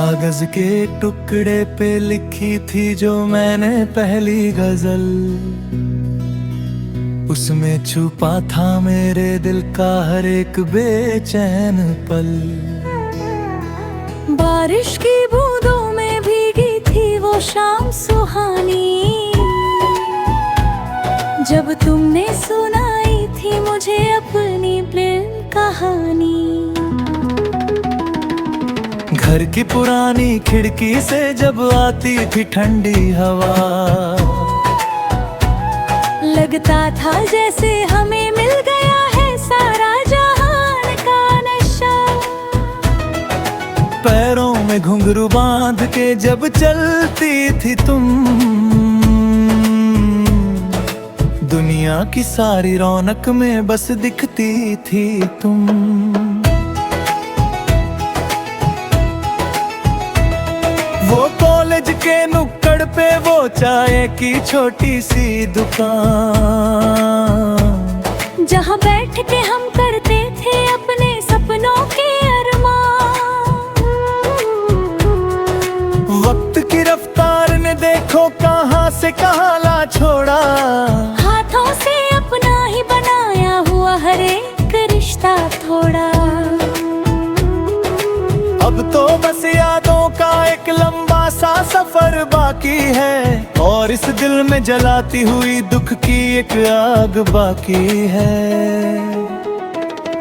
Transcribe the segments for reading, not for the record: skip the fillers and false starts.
कागज के टुकड़े पे लिखी थी जो मैंने पहली गजल, उसमें छुपा था मेरे दिल का हर एक बेचैन पल। बारिश की बूंदों में भीगी थी वो शाम सुहानी, जब तुमने सुनाई थी मुझे अपनी प्रेम कहानी। घर की पुरानी खिड़की से जब आती थी ठंडी हवा, लगता था जैसे हमें मिल गया है सारा जहान का नशा। पैरों में घुंघरू बांध के जब चलती थी तुम, दुनिया की सारी रौनक में बस दिखती थी तुम। वो कॉलेज के नुक्कड़ पे वो चाय की छोटी सी दुकान, जहाँ बैठ के हम करते थे अपने सपनों के अरमान। वक्त की रफ्तार ने देखो कहाँ से कहाँ ला छोड़ा, हाथों से अपना ही बनाया हुआ हर एक रिश्ता थोड़ा। अब तो बस यादों का एक लंबा सा सफर बाकी है, और इस दिल में जलाती हुई दुख की एक आग बाकी है।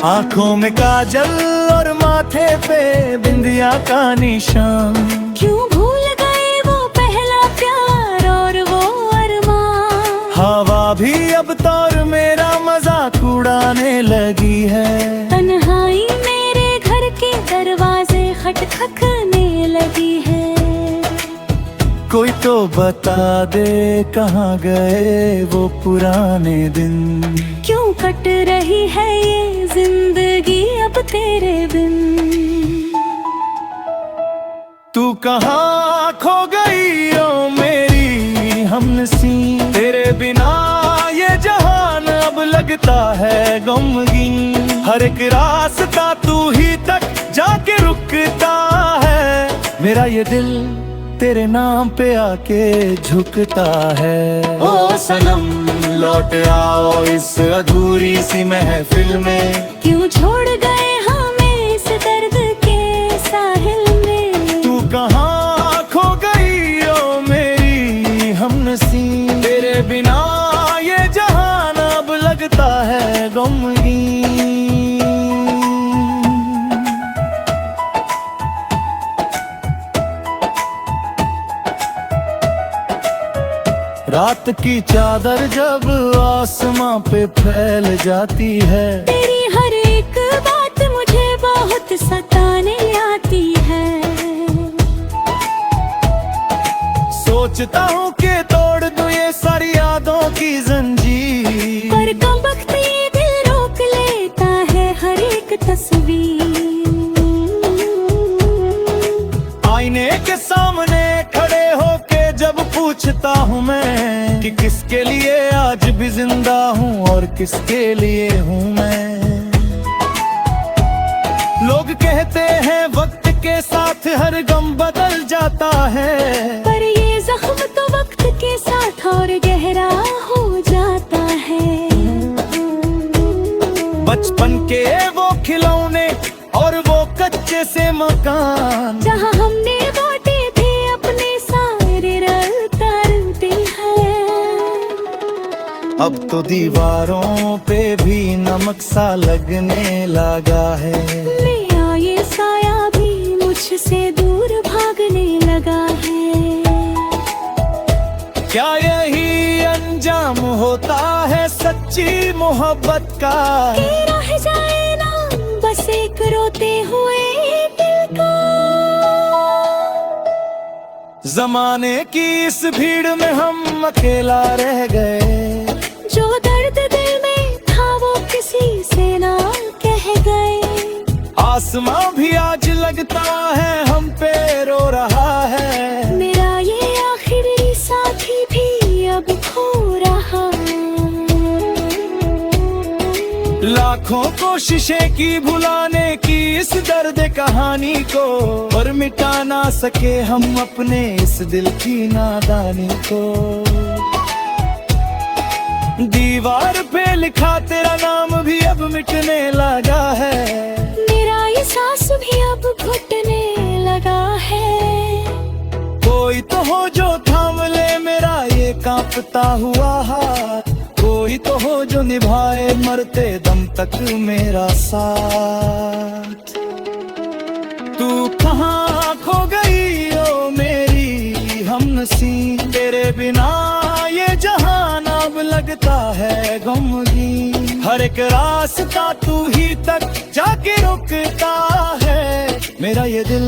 आंखों में काजल और माथे पे बिंदिया का निशान, क्यों भूल गए वो पहला प्यार और वो अरमान। हवा भी अब तौर मेरा मजाक उड़ाने लगी है, तन्हाई मेरे घर के दरवाजे खटखटने लगी है। कोई तो बता दे कहाँ गए वो पुराने दिन, क्यों कट रही है ये जिंदगी अब तेरे बिन। तू कहाँ खो गई ओ मेरी हमनसी, तेरे बिना ये जहान अब लगता है गमगीन। हर एक रास्ता तू ही तक जाके रुकता है, मेरा ये दिल तेरे नाम पे आके झुकता है। ओ सनम लौट आओ इस अधूरी सी महफिल में, क्यों छोड़ गए हमें इस दर्द के साहिल में। तू कहाँ खो गई ओ मेरी हमनसी, तेरे बिना ये जहान अब लगता है गमगीन। रात की चादर जब आसमां पे फैल जाती है, तेरी हर एक बात मुझे बहुत सताने आती है। सोचता हूँ कि तोड़ दूं ये सारी यादों की जंजीर, पर कम वक्त ये दिल रोक लेता है हर एक तस्वीर। आईने के सामने खड़े होके जब पूछता हूँ मैं कि किसके लिए आज भी जिंदा हूँ और किसके लिए हूँ मैं। लोग कहते हैं वक्त के साथ हर गम बदल जाता है, पर ये जख्म तो वक्त के साथ और गहरा हो जाता है। बचपन के वो खिलौने और वो कच्चे से मकान, जहाँ हमने बांटे थे अपने सारे रलते हैं। अब तो दीवारों पे भी नमक सा लगने लगा है, मेरा ये साया भी मुझसे दूर भागने लगा है। क्या यही अंजाम होता है सच्ची मोहब्बत का, कि रह जाए ना बस एक रोते हुए दिल का। जमाने की इस भीड़ में हम अकेला रह गए, जो दर्द दिल में था वो किसी से ना कह गए। आसमां भी आज लगता है हम पे रो रहा है, मेरा ये आखिरी साथी भी अब खो रहा है। लाखों लाखों कोशिशें की भुलाने की इस दर्द कहानी को, पर मिटा ना सके हम अपने इस दिल की नादानी को। दीवार पे लिखा तेरा नाम भी अब मिटने लगा है, मेरा ये सांस भी अब घुटने लगा है। कोई तो हो जो थाम ले मेरा ये कांपता हुआ हाथ, कोई तो हो जो निभाए मरते दम तक मेरा साथ। तू कहाँ खो गई ओ मेरी हमनसी, तेरे बिना ये जहान अब लगता है गमगीन। हर एक रास्ता तू ही तक जाके रुकता है, मेरा ये दिल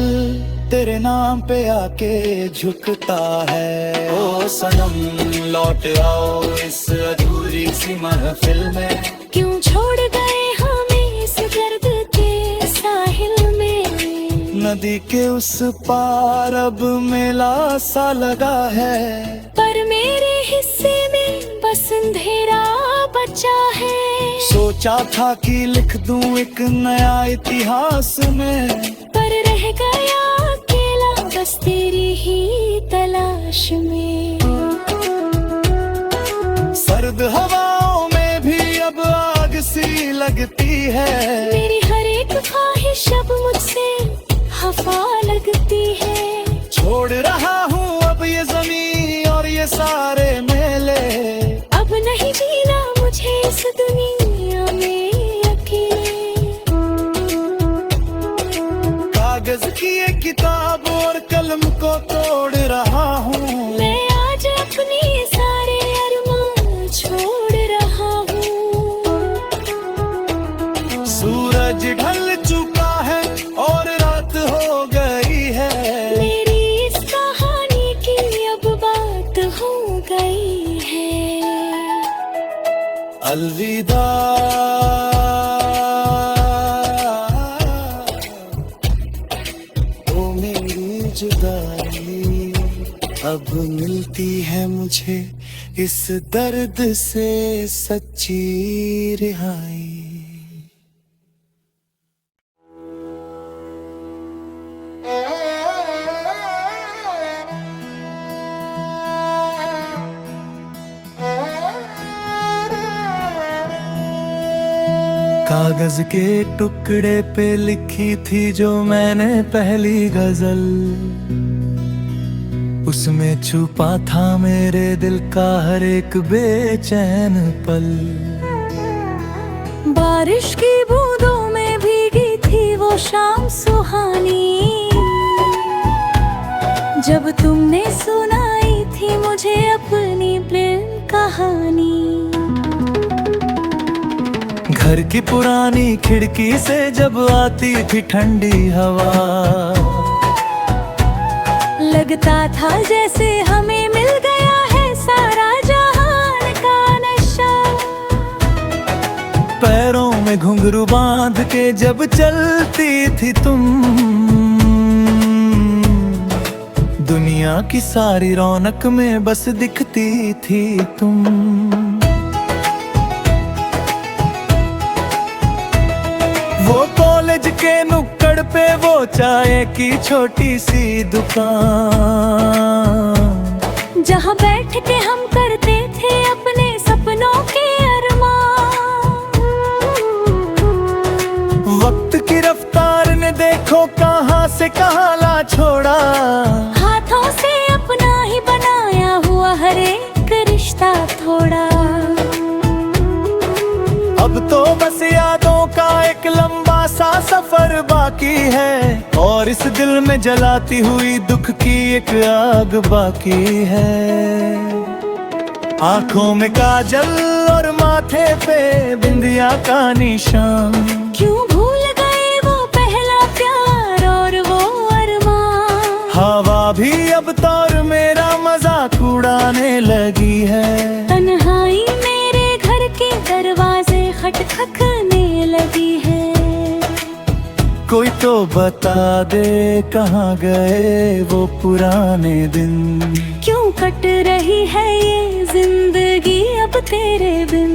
तेरे नाम पे आके झुकता है। ओ सनम लौट आओ इस अधूरी सी महफिल में, क्यों छोड़ गए हमें इस दर्द के साहिल में। नदी के उस पार अब मेला सा लगा है, पर मेरे हिस्से में बस अंधेरा बचा है। सोचा था कि लिख दूं एक नया इतिहास में, पर रह गया अकेला बस तेरी ही तलाश में। सर्द हवाओं में भी अब आग सी लगती है, मेरी हर एक ख्वाहिश अब मुझसे हवा लगती है। छोड़ रहा हूँ अब ये जमीन और ये सारे मेले, अब नहीं जीना मुझे इस दुनिया में अकेले। कागज की एक किताब और कलम को तोड़ रहा हूँ, मैं आज अपने सारे अरमान छोड़ रहा हूँ। सूरज ढल चुका है और रात हो गई है, मेरी इस कहानी की अब बात हो गई है। अलविदा ओ मेरी जुदाई, अब मिलती है मुझे इस दर्द से सच्ची रिहाई। कागज के टुकड़े पे लिखी थी जो मैंने पहली गजल, उसमें छुपा था मेरे दिल का हर एक बेचैन पल। बारिश की बूंदों में भीगी थी वो शाम सुहानी, जब तुमने सुनाई थी मुझे अपनी प्रेम कहानी। घर की पुरानी खिड़की से जब आती थी ठंडी हवा, लगता था जैसे हमें मिल गया है सारा जहान का नशा। पैरों में घुंघरू बांध के जब चलती थी तुम, दुनिया की सारी रौनक में बस दिखती थी तुम। वो कॉलेज के नुक्कड़ पे वो चाय की छोटी सी दुकान, जहाँ बैठ के हम करते थे अपने सपनों के अरमान। वक्त की रफ्तार ने देखो कहाँ से कहाँ ला छोड़ा, हाथों से अपना ही बनाया हुआ हर एक रिश्ता थोड़ा। अब तो बस यादों का एक लंबा सा सफर बाकी है, और इस दिल में जलाती हुई दुख की एक आग बाकी है। आंखों में काजल और माथे पे बिंदिया का निशान, क्यों भूल गए वो पहला प्यार और वो अरमान। हवा भी अब तौर मेरा मजाक उड़ाने लगी है, तन्हाई मेरे घर के दरवाजे खटखटने लगी है। कोई तो बता दे कहाँ गए वो पुराने दिन, क्यों कट रही है ये जिंदगी अब तेरे बिन।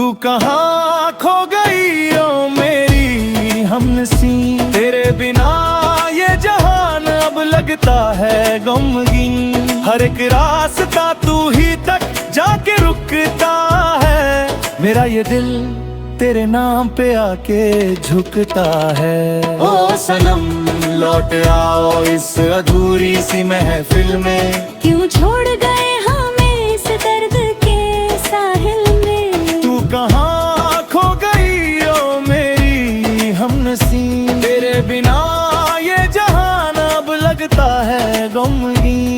तू कहाँ खो गई ओ मेरी हमनसी, तेरे बिना ये जहान अब लगता है गमगीन। हर एक रास्ता तू ही तक जाके रुकता है, मेरा ये दिल तेरे नाम पे आके झुकता है। ओ सनम लौट आओ इस अधूरी सी महफिल में, क्यों छोड़ गए हमें इस दर्द के साहिल में। तू कहाँ खो गई ओ मेरी हमनसी, तेरे बिना ये जहान अब लगता है गमगीन।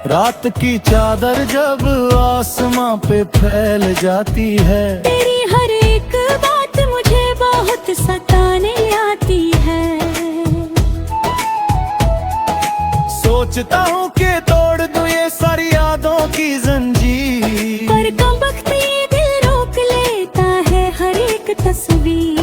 रात की चादर जब आसमां पे फैल जाती है, तेरी हर एक बात मुझे बहुत सताने आती है। सोचता हूँ कि तोड़ दूं ये सारी यादों की जंजीर, पर कम वक्त ये दिल रोक लेता है हर एक तस्वीर।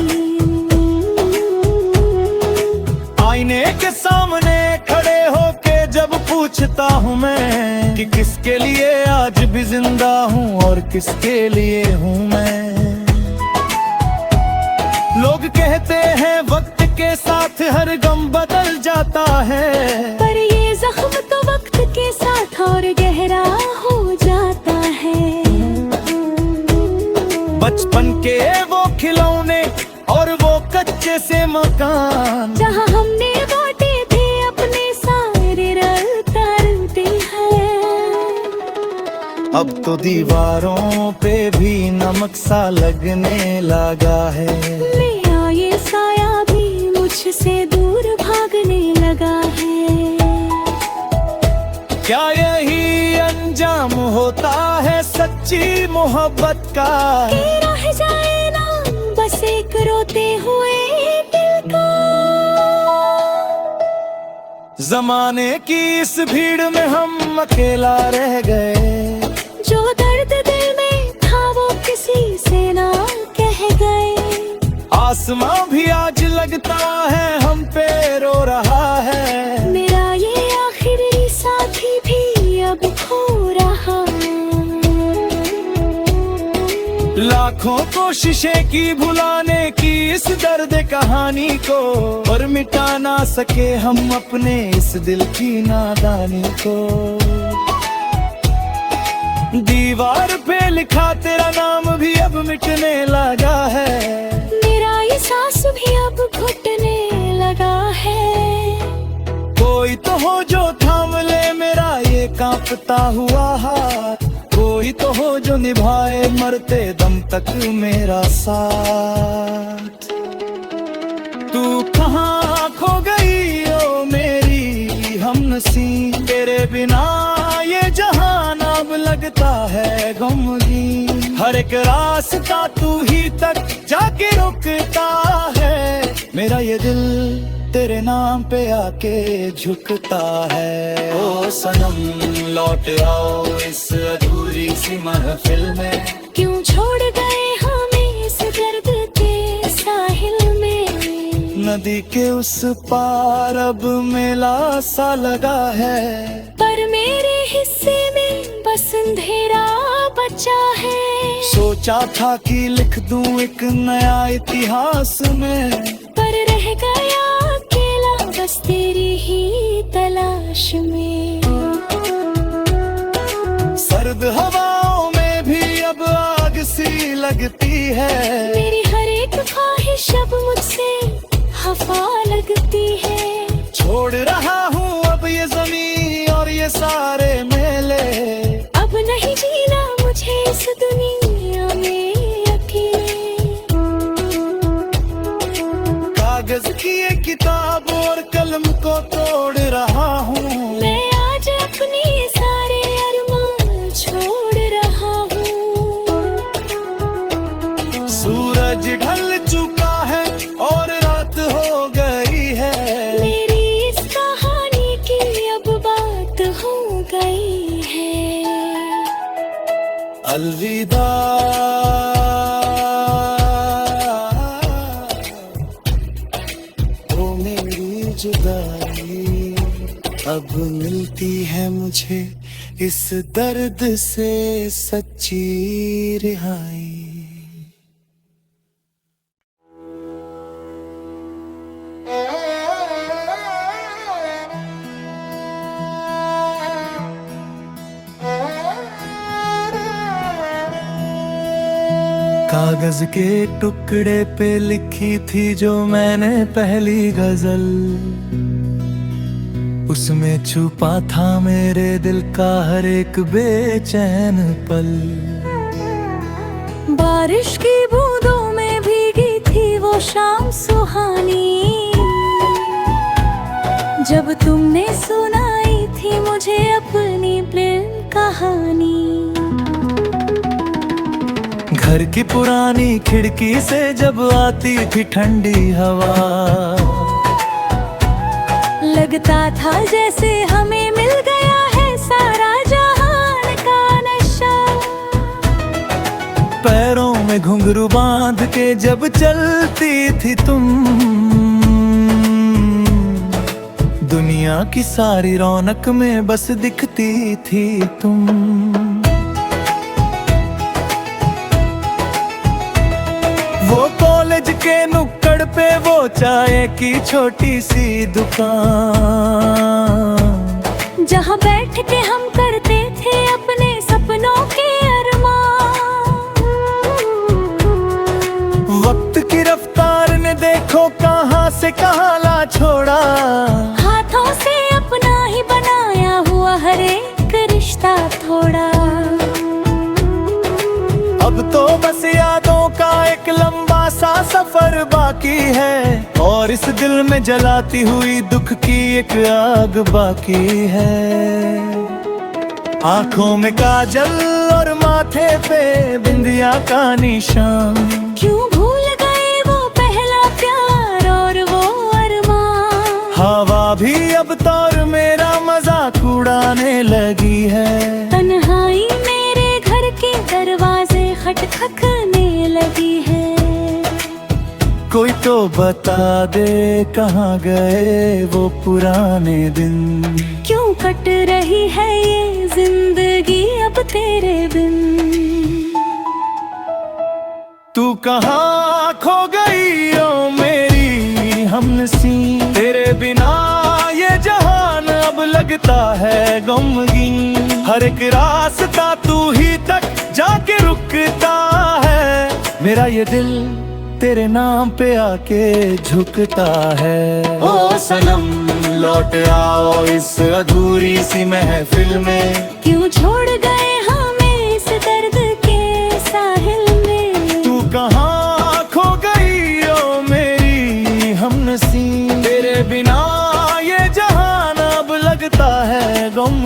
आईने के सामने खड़े होके जब पूछता हूँ मैं कि किसके लिए आज भी जिंदा हूँ और किसके लिए हूँ मैं। लोग कहते हैं वक्त के साथ हर गम बदल जाता है, पर ये जख्म तो वक्त के साथ और गहरा हो जाता है। बचपन के वो खिलौने और वो कच्चे से मकान, जहाँ हमने बांटे थे अपने सारे रलते हैं, अब तो दीवारों पे भी नमक सा लगने लगा है। मेरा ये साया भी मुझसे दूर भागने लगा है। क्या यही अंजाम होता है सच्ची मोहब्बत का, कि रह जाए ना बस एक रोते हुए दिल का। जमाने की इस भीड़ में हम अकेला रह गए, जो दर्द दिल में था वो किसी से ना कह गए। आसमां भी आज लगता है हम पे रो रहा है, मेरा ये आखिरी साथी भी अब खो रहा। लाखों कोशिशें की भुलाने की इस दर्द कहानी को, पर मिटा ना सके हम अपने इस दिल की नादानी को। दीवार पे लिखा तेरा नाम भी अब मिटने लगा है, मेरा ये सांस भी अब घुटने लगा है। कोई तो हो जो थाम ले मेरा ये कांपता हुआ हाथ, कोई तो हो जो निभाए मरते दम तक मेरा साथ। तू कहाँ खो गई ओ मेरी हमनसी, तेरे बिना ये जहान अब लगता है गमगीन। हर एक रास्ता तू ही तक जाके रुकता है, मेरा ये दिल तेरे नाम पे आके झुकता है। ओ सनम लौट आओ इस अधूरी सी महफिल में, क्यों छोड़ गए हमें इस दर्द के साहिल में। नदी के उस पार अब मेला सा लगा है, पर मेरे हिस्से में बस अंधेरा बचा है। सोचा था कि लिख दूं एक नया इतिहास में, पर रह गया अकेला बस तेरी ही तलाश में। सर्द हवाओं में भी अब आग सी लगती है, मेरी हर एक ख्वाहिश अब मुझसे हवा लगती है। छोड़ रहा हूँ अब ये जमीन और ये सारे मेले, अब नहीं जीना मुझे इस दुनिया में अकेले। कागज की ये किताब और कलम को तोड़ रहा हूँ, मैं आज अपने सारे अरमान छोड़ रहा हूँ। सूरज ढल चुका है और रात हो गई है, मेरी इस कहानी की अब बात हो गई है। अलविदा ओ मेरी जुदाई, अब मिलती है मुझे इस दर्द से सच्ची रिहाई। कागज के टुकड़े पे लिखी थी जो मैंने पहली गजल, उसमें छुपा था मेरे दिल का हर एक बेचैन पल। बारिश की बूंदों में भीगी थी वो शाम सुहानी, जब तुमने सुनाई थी मुझे अपनी प्रेम कहानी। घर की पुरानी खिड़की से जब आती थी ठंडी हवा, लगता था जैसे हमें मिल गया है सारा जहान का नशा। पैरों में घुंघरू बांध के जब चलती थी तुम, दुनिया की सारी रौनक में बस दिखती थी तुम। वो कॉलेज के नुक्कड़ पे वो चाय की छोटी सी दुकान, जहाँ बैठ के हम करते थे अपने सपनों के अरमान। वक्त की रफ्तार ने देखो कहाँ से कहाँ ला छोड़ा, हाथों से अपना ही बनाया हुआ हर एक रिश्ता थोड़ा। अब तो बस यादों का एक लंबा सा सफर बाकी है, और इस दिल में जलाती हुई दुख की एक आग बाकी है। आंखों में काजल और माथे पे बिंदिया का निशान, क्यों भूल गए वो पहला प्यार और वो अरमान। हवा भी अब तौर मेरा मजाक उड़ाने लगी है, तन्हाई मेरे घर के दरवाजे खटखटने लगी है। कोई तो बता दे कहाँ गए वो पुराने दिन, क्यों कट रही है ये जिंदगी अब तेरे बिन। तू कहाँ खो गई ओ मेरी हमनसी, तेरे बिना ये जहान अब लगता है गमगीन। हर एक रास्ता तू ही तक जाके रुकता है, मेरा ये दिल तेरे नाम पे आके झुकता है। ओ सनम लौट आओ इस अधूरी सी महफिल में, क्यों छोड़ गए हमें इस दर्द के साहिल में। तू कहाँ खो गई ओ मेरी हमनसी, तेरे बिना ये जहान अब लगता है गम।